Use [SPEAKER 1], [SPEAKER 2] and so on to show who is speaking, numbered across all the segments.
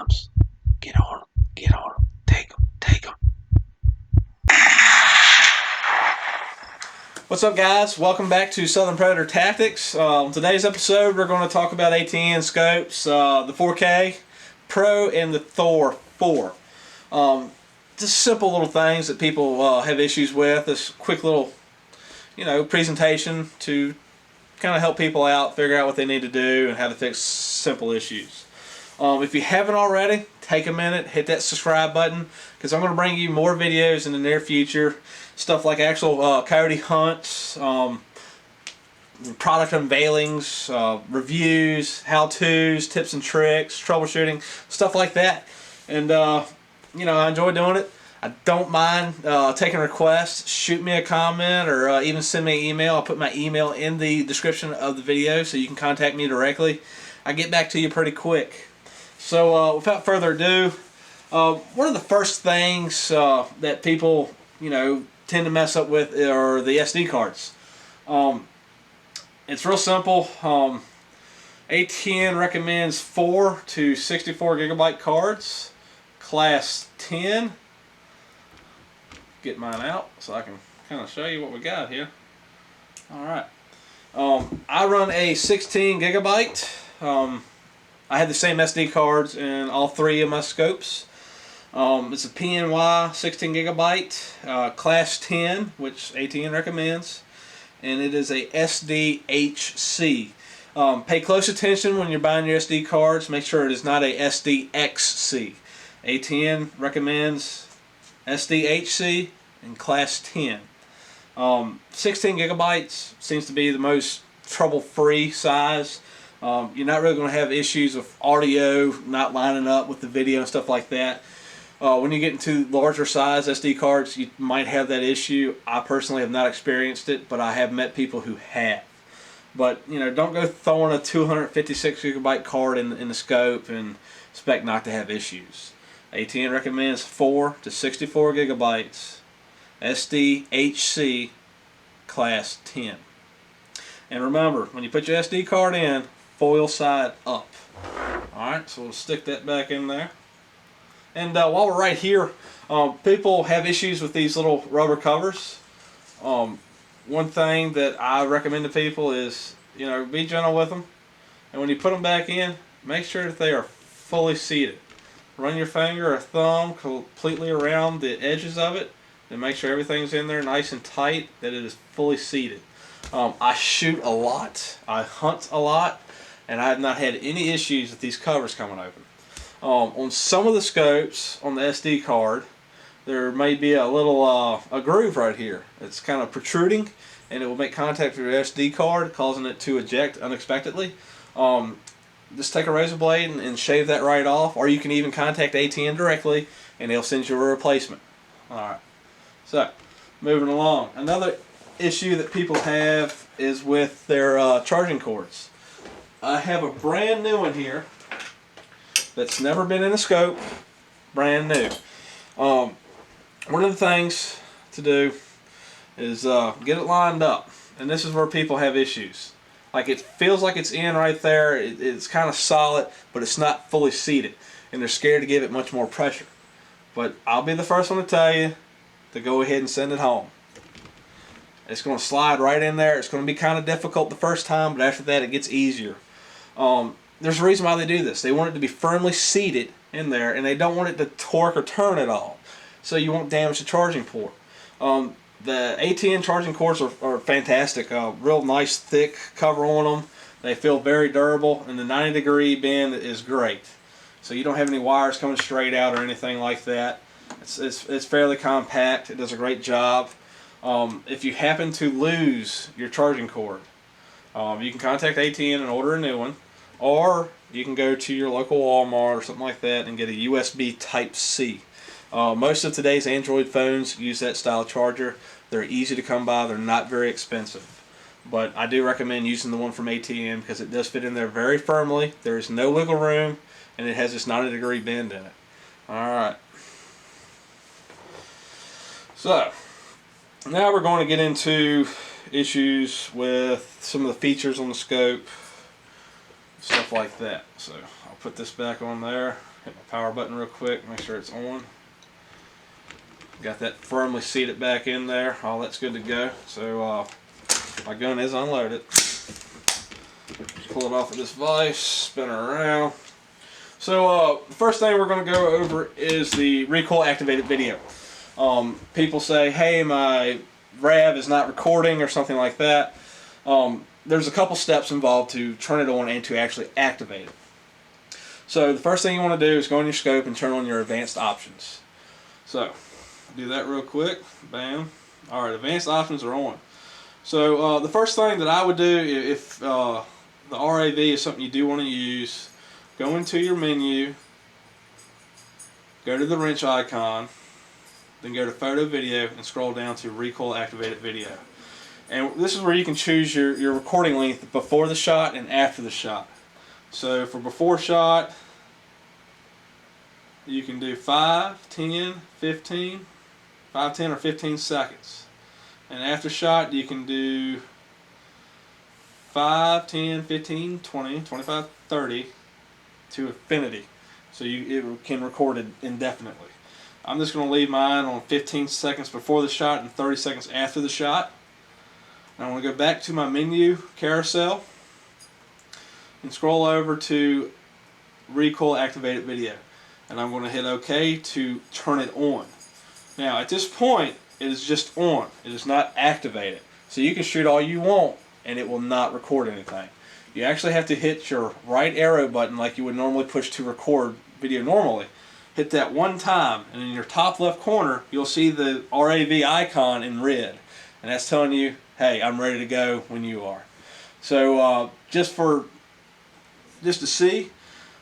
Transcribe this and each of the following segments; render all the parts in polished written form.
[SPEAKER 1] times. Get on them. Get on them. Take them. Take them. What's up, guys? Welcome back to Southern Predator Tactics. Today's episode, we're going to talk about ATN scopes, the 4K Pro and the Thor4. Just simple little things that people have issues with. This quick little, presentation to kind of help people out, figure out what they need to do, and how to fix simple issues. If you haven't already, take a minute, hit that subscribe button, because I'm going to bring you more videos in the near future. Stuff like actual coyote hunts, product unveilings, reviews, how-tos, tips and tricks, troubleshooting, stuff like that. And, I enjoy doing it. I don't mind taking requests. Shoot me a comment or even send me an email. I'll put my email in the description of the video so you can contact me directly. I get back to you pretty quick. So without further ado, one of the first things that people, tend to mess up with are the SD cards. It's real simple. ATN recommends 4 to 64 gigabyte cards, class 10. Get mine out so I can kind of show you what we got here. Alright. I run a 16 gigabyte. I have the same SD cards in all 3 of my scopes. It's a PNY 16 gigabyte, class 10, which ATN recommends, and it is a SDHC. Pay close attention when you're buying your SD cards. Make sure it is not a SDXC. ATN recommends SDHC and class 10. 16 gigabytes seems to be the most trouble-free size. You're not really going to have issues with audio not lining up with the video and stuff like that. When you get into larger size SD cards, you might have that issue. I personally have not experienced it, but I have met people who have. But, don't go throwing a 256 gigabyte card in the scope and expect not to have issues. ATN recommends 4 to 64 gigabytes, SDHC, class 10. And remember, when you put your SD card in, foil side up. Alright, so we'll stick that back in there. And while we're right here, people have issues with these little rubber covers. One thing that I recommend to people is, be gentle with them. And when you put them back in, make sure that they are fully seated. Run your finger or thumb completely around the edges of it and make sure everything's in there nice and tight, that it is fully seated. I shoot a lot, I hunt a lot, and I have not had any issues with these covers coming open. On some of the scopes on the SD card, there may be a little a groove right here. It's kind of protruding, and it will make contact with your SD card, causing it to eject unexpectedly. Just take a razor blade and shave that right off, or you can even contact ATN directly, and they'll send you a replacement. Alright, so moving along. Another issue that people have is with their charging cords. I have a brand new one here that's never been in a scope, brand new. One of the things to do is get it lined up, and this is where people have issues. Like, it feels like it's in right there, it's kind of solid, but it's not fully seated, and they're scared to give it much more pressure. But I'll be the first one to tell you to go ahead and send it home. It's going to slide right in there. It's going to be kind of difficult the first time, but after that it gets easier. There's a reason why they do this. They want it to be firmly seated in there, and they don't want it to torque or turn at all, so you won't damage the charging port. The ATN charging cords are fantastic. Real nice thick cover on them. They feel very durable, and the 90-degree bend is great. So you don't have any wires coming straight out or anything like that. It's fairly compact. It does a great job. If you happen to lose your charging cord, you can contact ATN and order a new one, or you can go to your local Walmart or something like that and get a USB Type-C. Most of today's Android phones use that style charger. They're easy to come by. They're not very expensive. But I do recommend using the one from ATN because it does fit in there very firmly. There is no wiggle room, and it has this 90-degree bend in it. Alright. So, now we're going to get into issues with some of the features on the scope, stuff like that. So I'll put this back on there. Hit my power button real quick, make sure it's on. Got that firmly seated back in there. All that's good to go. So my gun is unloaded. Pull it off of this vise, spin it around. So the first thing we're going to go over is the recoil activated video. People say, hey, my RAV is not recording or something like that. There's a couple steps involved to turn it on and to actually activate it. So the first thing you want to do is go in your scope and turn on your advanced options. So do that real quick. Bam. Alright, advanced options are on. So the first thing that I would do if the RAV is something you do want to use, go into your menu, go to the wrench icon, then go to photo video and scroll down to recoil activated video. And this is where you can choose your recording length before the shot and after the shot. So for before shot, you can do 5, 10, 15, 5, 10 or 15 seconds. And after shot, you can do 5, 10, 15, 20, 25, 30 to infinity. So it can record it indefinitely. I'm just going to leave mine on 15 seconds before the shot and 30 seconds after the shot. And I want to go back to my menu carousel and scroll over to recoil activated video. And I'm going to hit OK to turn it on. Now at this point it is just on. It is not activated. So you can shoot all you want and it will not record anything. You actually have to hit your right arrow button like you would normally push to record video normally. Hit that one time and in your top left corner you'll see the RAV icon in red. And that's telling you, hey, I'm ready to go when you are. So just to see,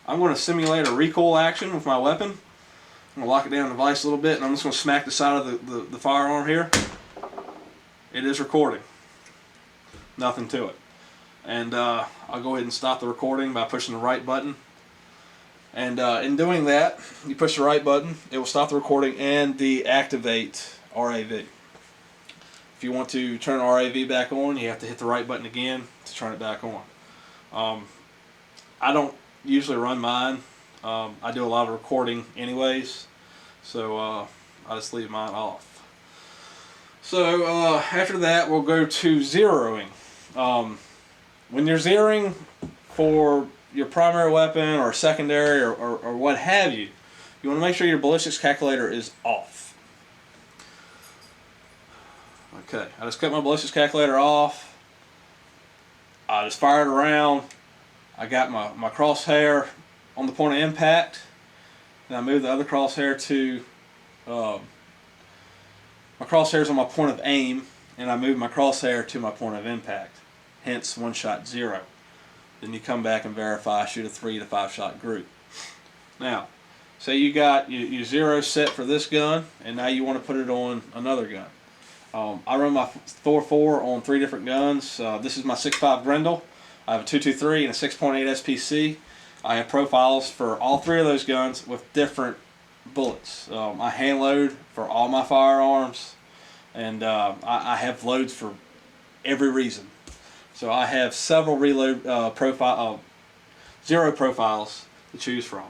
[SPEAKER 1] I'm going to simulate a recoil action with my weapon. I'm going to lock it down in the vise a little bit and I'm just going to smack the side of the firearm here. It is recording. Nothing to it. And I'll go ahead and stop the recording by pushing the right button. And in doing that, you push the right button, it will stop the recording and deactivate RAV. If you want to turn RAV back on, you have to hit the right button again to turn it back on. I don't usually run mine. I do a lot of recording anyways, so I just leave mine off. So after that, we'll go to zeroing. When you're zeroing for your primary weapon or secondary or what have you, you want to make sure your ballistics calculator is off. Okay, I just cut my ballistics calculator off. I just fired around. I got my crosshair on the point of impact. And I moved the other crosshair to, my crosshair's on my point of aim, and I moved my crosshair to my point of impact. Hence, 1 shot 0. Then you come back and verify, shoot a 3 to 5 shot group. Now, say you got your 0 set for this gun, and now you want to put it on another gun. I run my Thor4 on 3 different guns. This is my 6.5 Grendel. I have a 223 and a 6.8 SPC. I have profiles for all 3 of those guns with different bullets. I hand load for all my firearms, and I have loads for every reason. So I have several reload 0 profiles to choose from.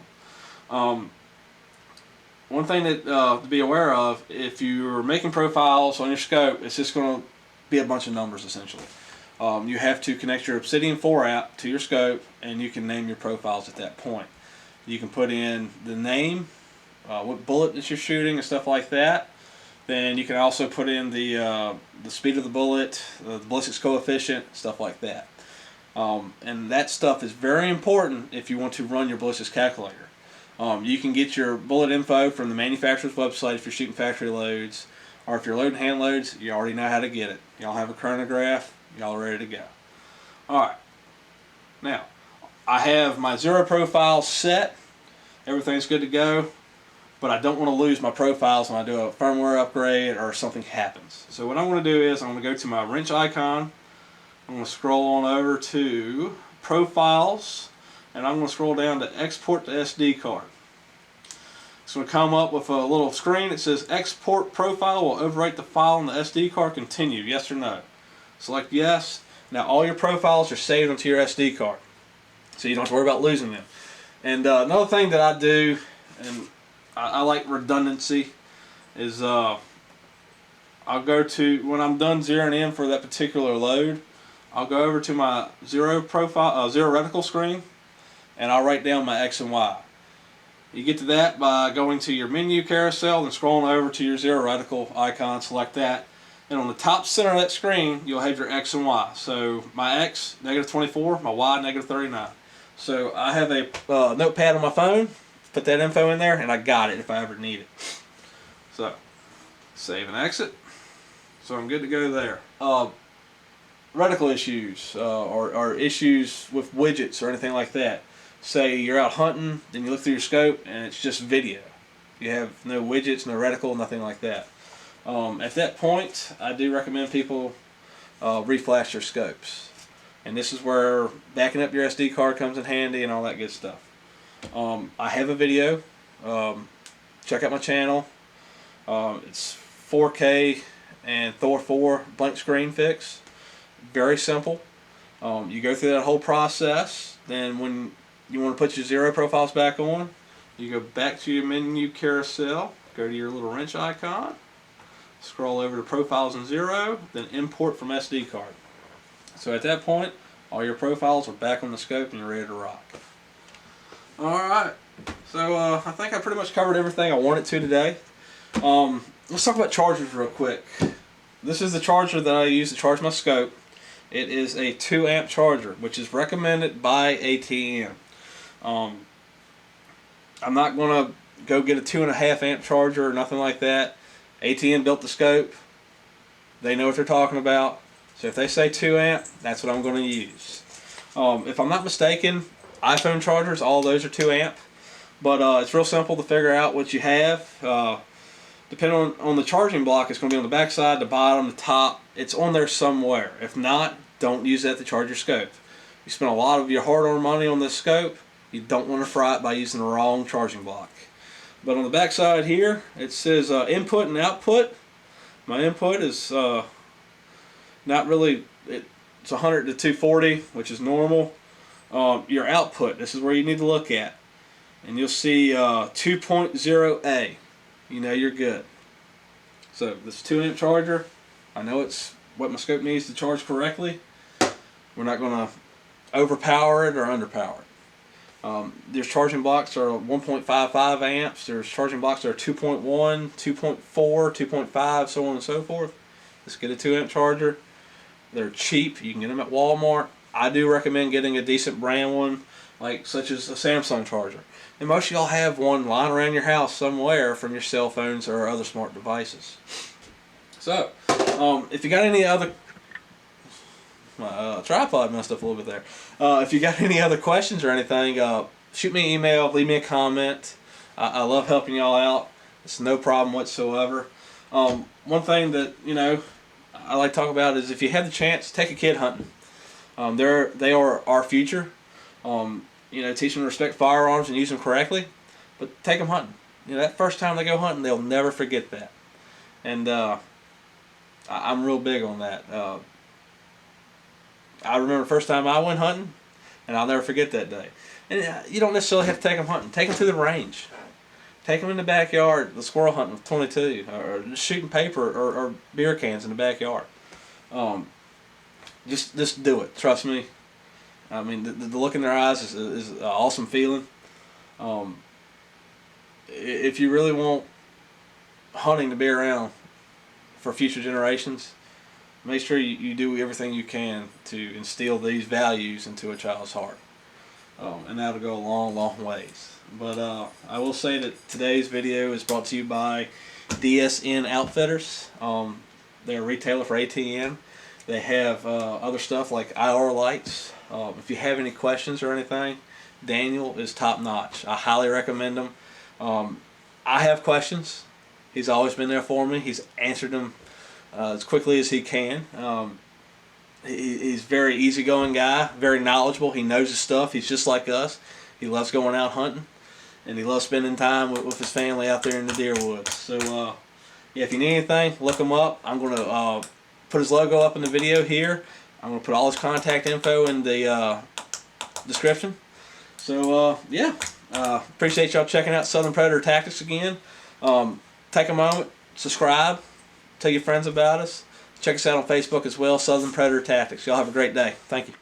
[SPEAKER 1] One thing that to be aware of, if you're making profiles on your scope, it's just going to be a bunch of numbers essentially. You have to connect your Obsidian 4 app to your scope, and you can name your profiles at that point. You can put in the name, what bullet that you're shooting and stuff like that. Then you can also put in the speed of the bullet, the ballistics coefficient, stuff like that. And that stuff is very important if you want to run your ballistics calculator. You can get your bullet info from the manufacturer's website if you're shooting factory loads, or if you're loading hand loads, you already know how to get it. Y'all have a chronograph, y'all are ready to go. Alright, now I have my 0 profile set, everything's good to go, but I don't want to lose my profiles when I do a firmware upgrade or something happens. So what I'm going to do is I'm going to go to my wrench icon, I'm going to scroll on over to profiles, and I'm going to scroll down to export to SD card. It's going to come up with a little screen that says export profile will overwrite the file on the SD card, continue, yes or no. Select yes. Now all your profiles are saved onto your SD card, so you don't have to worry about losing them. And another thing that I do, and I like redundancy, is I'll go to, when I'm done zeroing in for that particular load, I'll go over to my zero reticle screen, and I'll write down my X and Y. You get to that by going to your menu carousel and scrolling over to your zero reticle icon, select that. And on the top center of that screen, you'll have your X and Y. So my X, -24, my Y, -39. So I have a notepad on my phone, put that info in there, and I got it if I ever need it. So, save and exit. So I'm good to go there. Reticle issues, or issues with widgets or anything like that. Say you're out hunting, then you look through your scope, and it's just video. You have no widgets, no reticle, nothing like that. At that point, I do recommend people reflash their scopes. And this is where backing up your SD card comes in handy and all that good stuff. I have a video. Check out my channel. It's 4K and Thor4 blank screen fix. Very simple. You go through that whole process. Then when you want to put your zero profiles back on, you go back to your menu carousel, go to your little wrench icon, scroll over to profiles and zero, then import from SD card. So at that point, all your profiles are back on the scope and you're ready to rock. Alright, so I think I pretty much covered everything I wanted to today. Let's talk about chargers real quick. This is the charger that I use to charge my scope. It is a 2 amp charger, which is recommended by ATN. I'm not going to go get a 2.5 amp charger or nothing like that. ATN built the scope. They know what they're talking about. So if they say 2 amp, that's what I'm going to use. If I'm not mistaken, iPhone chargers, all those are 2 amp. But it's real simple to figure out what you have. Depending on the charging block, it's going to be on the back side, the bottom, the top. It's on there somewhere. If not, don't use that to charge your scope. You spend a lot of your hard-earned money on this scope. You don't want to fry it by using the wrong charging block. But on the back side here, it says input and output. My input is not really, it's 100 to 240, which is normal. Your output, this is where you need to look at. And you'll see 2.0A. You know you're good. So this 2 amp charger, I know it's what my scope needs to charge correctly. We're not going to overpower it or underpower it. There's charging blocks that are 1.55 amps. There's charging blocks that are 2.1, 2.4, 2.5, so on and so forth. Let's get a 2 amp charger. They're cheap. You can get them at Walmart. I do recommend getting a decent brand one, like such as a Samsung charger. And most of y'all have one lying around your house somewhere from your cell phones or other smart devices. So, if you got any other... My tripod messed up a little bit there. If you got any other questions or anything, shoot me an email, leave me a comment. I love helping y'all out. It's no problem whatsoever. One thing that, I like to talk about is if you have the chance, take a kid hunting. They are our future. Teach them to respect firearms and use them correctly, but take them hunting. That first time they go hunting, they'll never forget that. And I'm real big on that. I remember the first time I went hunting, and I'll never forget that day. And you don't necessarily have to take them hunting. Take them to the range. Take them in the backyard, the squirrel hunting with 22, or just shooting paper or beer cans in the backyard. Just do it. Trust me. I mean, the look in their eyes is an awesome feeling. If you really want hunting to be around for future generations, make sure you do everything you can to instill these values into a child's heart. And that'll go a long, long ways. But I will say that today's video is brought to you by DSN Outfitters. They're a retailer for ATN. They have other stuff like IR lights. If you have any questions or anything, Daniel is top notch. I highly recommend them. I have questions. He's always been there for me. He's answered them as quickly as he can. He's a very easygoing guy, very knowledgeable. He knows his stuff. He's just like us. He loves going out hunting, and he loves spending time with his family out there in the deer woods. So, yeah, if you need anything, look him up. I'm going to put his logo up in the video here. I'm going to put all his contact info in the description. So yeah, appreciate y'all checking out Southern Predator Tactics again. Take a moment, subscribe, tell your friends about us. Check us out on Facebook as well, Southern Predator Tactics. Y'all have a great day. Thank you.